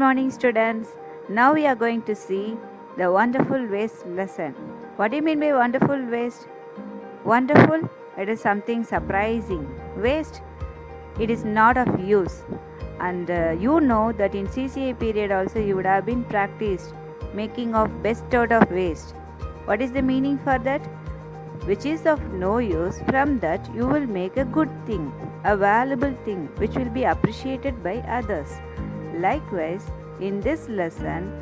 morning, students. Now we are going to see the wonderful waste lesson. What do you mean by wonderful waste? Wonderful, it is something surprising. Waste, it is not of use. And you know that in CCA period also you would have been practiced making of best out of waste. What is the meaning for that? Which is of no use, from that you will make a good thing, a valuable thing which will be appreciated by others. Likewise, in this lesson,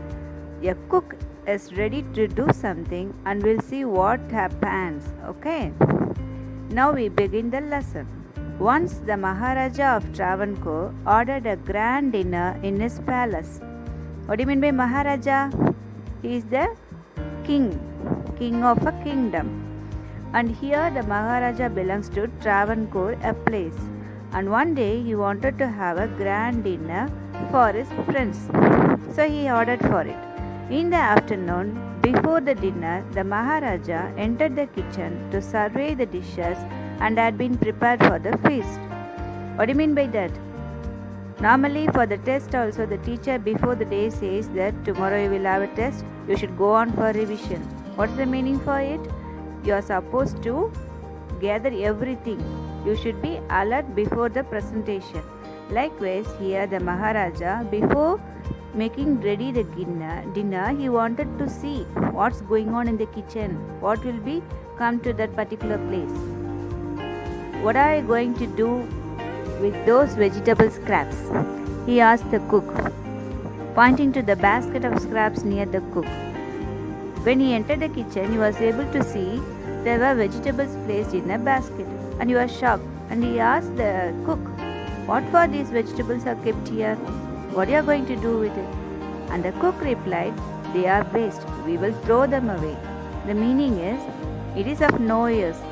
a cook is ready to do something and we'll see what happens. Okay? Now we begin the lesson. Once the Maharaja of Travancore ordered a grand dinner in his palace. What do you mean by Maharaja? He is the king of a kingdom. And here the Maharaja belongs to Travancore, a place. And one day he wanted to have a grand dinner for his friends. So he ordered for it. In the afternoon, before the dinner, the Maharaja entered the kitchen to survey the dishes and had been prepared for the feast. What do you mean by that? Normally for the test also, the teacher before the day says that tomorrow you will have a test, you should go on for revision. What's the meaning for it? You are supposed to gather everything. You should be alert before the presentation. Likewise, here the Maharaja, before making ready the dinner, he wanted to see what's going on in the kitchen, what will be come to that particular place. What are you going to do with those vegetable scraps? He asked the cook, pointing to the basket of scraps near the cook. When he entered the kitchen, he was able to see there were vegetables placed in a basket, and he was shocked. And he asked the cook, "What for these vegetables are kept here? What are you going to do with it?" And the cook replied, "They are waste. We will throw them away." The meaning is, it is of no use.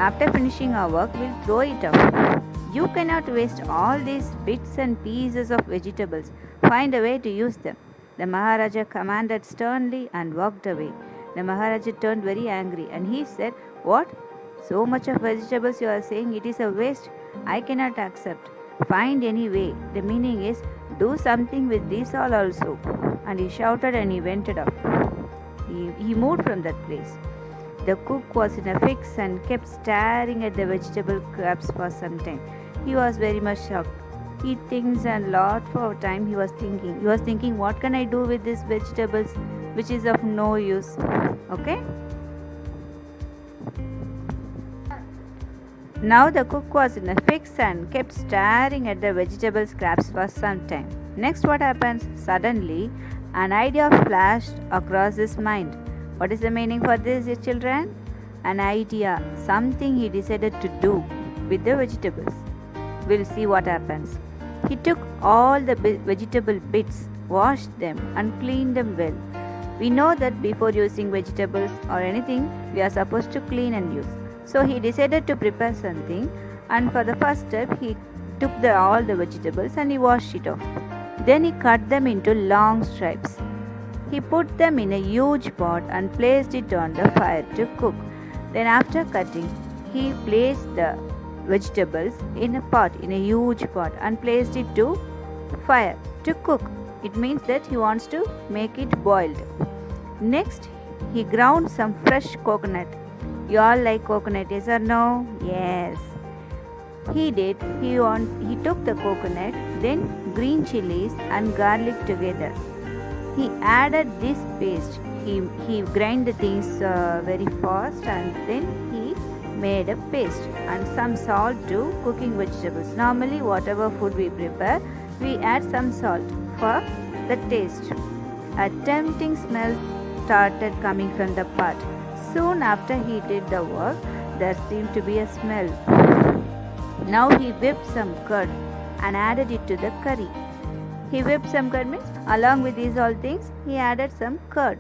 After finishing our work, we'll throw it out. You cannot waste all these bits and pieces of vegetables. Find a way to use them. The Maharaja commanded sternly and walked away. The Maharaja turned very angry and he said, "What? So much of vegetables you are saying it is a waste? I cannot accept. Find any way." The meaning is, do something with these all also. And he shouted and he went off. He moved from that place. The cook was in a fix and kept staring at the vegetable scraps for some time. He was very much shocked. He thinks a lot for time. He was thinking, what can I do with these vegetables which is of no use? Okay? Now the cook was in a fix and kept staring at the vegetable scraps for some time. Next, what happens? Suddenly, an idea flashed across his mind. What is the meaning for this, children? An idea, something he decided to do with the vegetables. We'll see what happens. He took all the vegetable bits, washed them and cleaned them well. We know that before using vegetables or anything, we are supposed to clean and use. So he decided to prepare something, and for the first step, he took all the vegetables and he washed it off. Then he cut them into long stripes. He put them in a huge pot and placed it on the fire to cook. Then after cutting, he placed the vegetables in a huge pot and placed it to fire to cook. It means that he wants to make it boiled. Next, he ground some fresh coconut. You all like coconut, yes or no? Yes. He did. He took the coconut, then green chilies and garlic together. He added this paste. He grind the things very fast and then he made a paste and some salt to cooking vegetables. Normally, whatever food we prepare, we add some salt for the taste. A tempting smell started coming from the pot. Soon after he did the work, there seemed to be a smell. Now he whipped some curd and added it to the curry. He whipped some curd means along with these all things, he added some curd.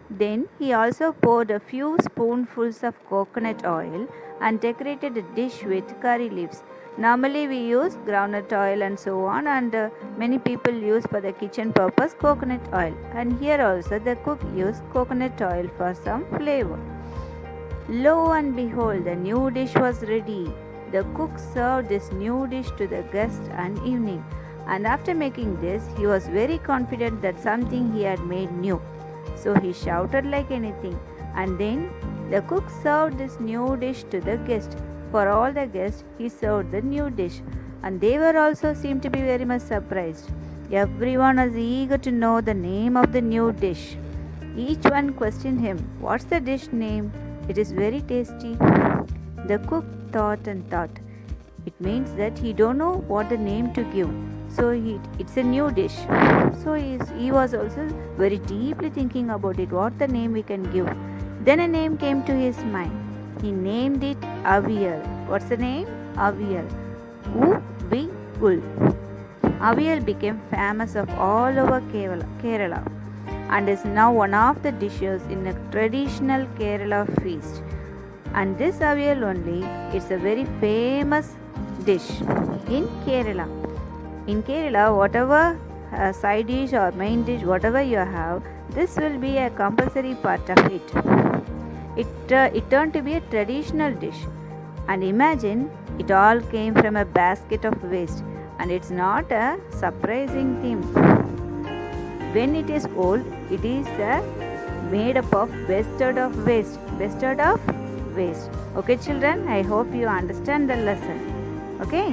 Then he also poured a few spoonfuls of coconut oil and decorated a dish with curry leaves. Normally we use groundnut oil and so on, and many people use for the kitchen purpose coconut oil. And here also the cook used coconut oil for some flavor. Lo and behold, the new dish was ready. The cook served this new dish to the guests and evening. And after making this, he was very confident that something he had made new. So he shouted like anything, and then the cook served this new dish to the guest. For all the guests, he served the new dish, and they were also seemed to be very much surprised. Everyone was eager to know the name of the new dish. Each one questioned him, "What's the dish name? It is very tasty." The cook thought and thought. It means that he don't know what the name to give. So it's a new dish. So he was also very deeply thinking about it, what the name we can give. Then a name came to his mind. He named it Avial. What's the name? Avial. U-V-ul. Avial became famous of all over Kerala and is now one of the dishes in a traditional Kerala feast. And this avial only, it's a very famous dish in Kerala. In Kerala, whatever side dish or main dish, whatever you have, this will be a compulsory part of it. It turned to be a traditional dish. And imagine, it all came from a basket of waste. And it's not a surprising thing. When it is old, it is made up of wasted of waste. Wasted of waste. Okay, children, I hope you understand the lesson. Okay.